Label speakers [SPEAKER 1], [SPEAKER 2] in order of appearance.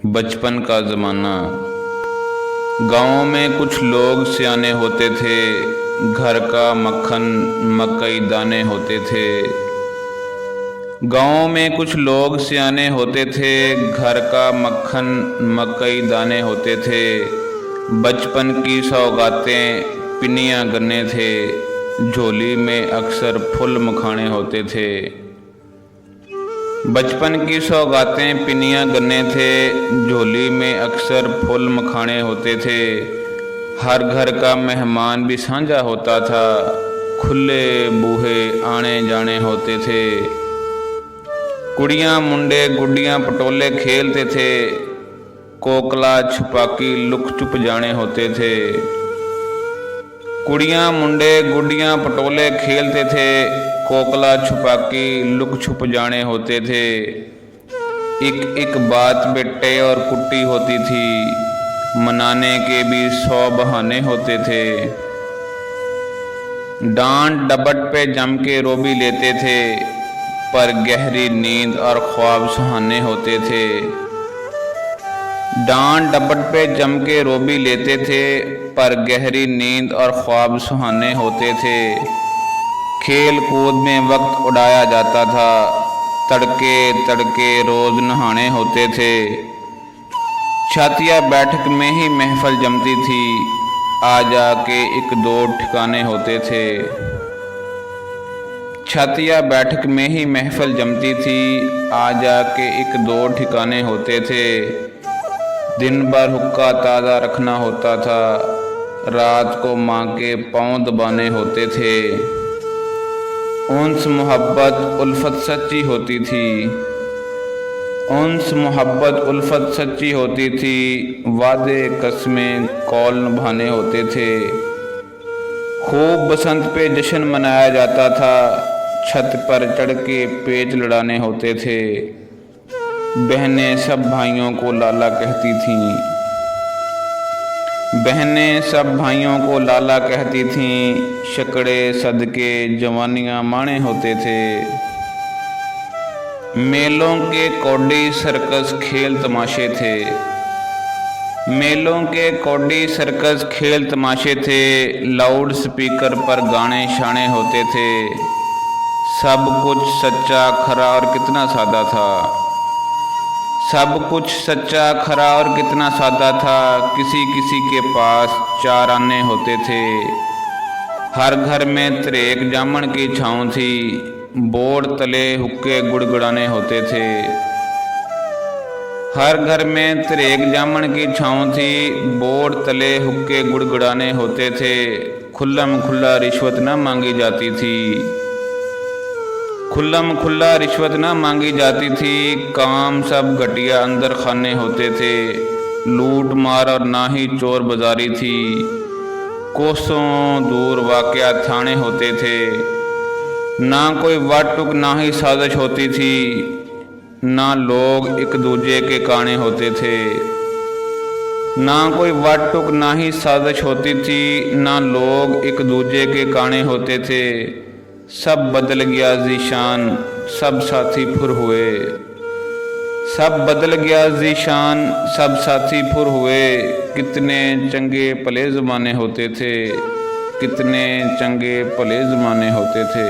[SPEAKER 1] बचपन का ज़माना। गाँव में कुछ लोग सियाने होते थे, घर का मक्खन मकई दाने होते थे। गाँव में कुछ लोग सियाने होते थे, घर का मक्खन मकई दाने होते थे। बचपन की सौगातें पिनियाँ गन्ने थे, झोली में अक्सर फुल मखाने होते थे। बचपन की सौगातें पिनियाँ गन्ने थे, झोली में अक्सर फूल मखाने होते थे। हर घर का मेहमान भी साझा होता था, खुले बूहे आने जाने होते थे। कुड़ियाँ मुंडे गुड्डियाँ पटोले खेलते थे, कोकला छुपाकी लुक छुप जाने होते थे। कुड़ियाँ मुंडे गुड्डियाँ पटोले खेलते थे, कोकला छुपाकी लुक छुप जाने होते थे। एक एक बात बेटे और कुट्टी होती थी, मनाने के भी 100 बहाने होते थे। डांट डबट पे जम के रो भी लेते थे, पर गहरी नींद और ख्वाब सुहाने होते थे। डांट डपट पे जम के रो भी लेते थे, पर गहरी नींद और ख्वाब सुहाने होते थे। खेल कूद में वक्त उड़ाया जाता था, तड़के तड़के रोज नहाने होते थे। छातिया बैठक में ही महफिल जमती थी, आ जाके एक दो ठिकाने होते थे। छातिया बैठक में ही महफिल जमती थी, आ जाके एक दो ठिकाने होते थे। दिन भर हुक्का ताज़ा रखना होता था, रात को माँ के पाँव दबाने होते थे। उनस मोहब्बत उल्फत सच्ची होती थी, उनस मोहब्बत उल्फत सच्ची होती थी। वादे कस्में कौल निभाने होते थे। खूब बसंत पे जश्न मनाया जाता था, छत पर चढ़ के पेच लड़ाने होते थे। बहनें सब भाइयों को लाला कहती थीं, बहनें सब भाइयों को लाला कहती थीं। शकड़े सदके जवानियाँ माणे होते थे। मेलों के कौडी सर्कस खेल तमाशे थे, मेलों के कौडी सर्कस खेल तमाशे थे। लाउड स्पीकर पर गाने शाने होते थे। सब कुछ सच्चा खरा और कितना सादा था, सब कुछ सच्चा खरा और कितना सादा था। किसी किसी के पास 4 आने होते थे। हर घर में तरेक जामन की छाँव थी, बोर्ड तले हुक्के गुड़गुड़ाने होते थे। हर घर में तरेक जामन की छाँव थी, बोर्ड तले हुक्के गुड़गुड़ाने होते थे। खुल्लम खुल्ला रिश्वत न मांगी जाती थी, खुल्लम खुल्ला रिश्वत न मांगी जाती थी। काम सब घटिया अंदर खाने होते थे। लूट मार और ना ही चोर बाजारी थी, कोसों दूर वाकया थाने होते थे। ना कोई वाटुक ना ही साजिश होती थी, ना लोग एक दूजे के काने होते थे। ना कोई वाटुक ना ही साजिश होती थी, ना लोग एक दूजे के काने होते थे। सब बदल गया ज़ीशान, सब साथी फुर हुए, सब बदल गया ज़ीशान, सब साथी फुर हुए। कितने चंगे भले ज़माने होते थे, कितने चंगे भले ज़माने होते थे।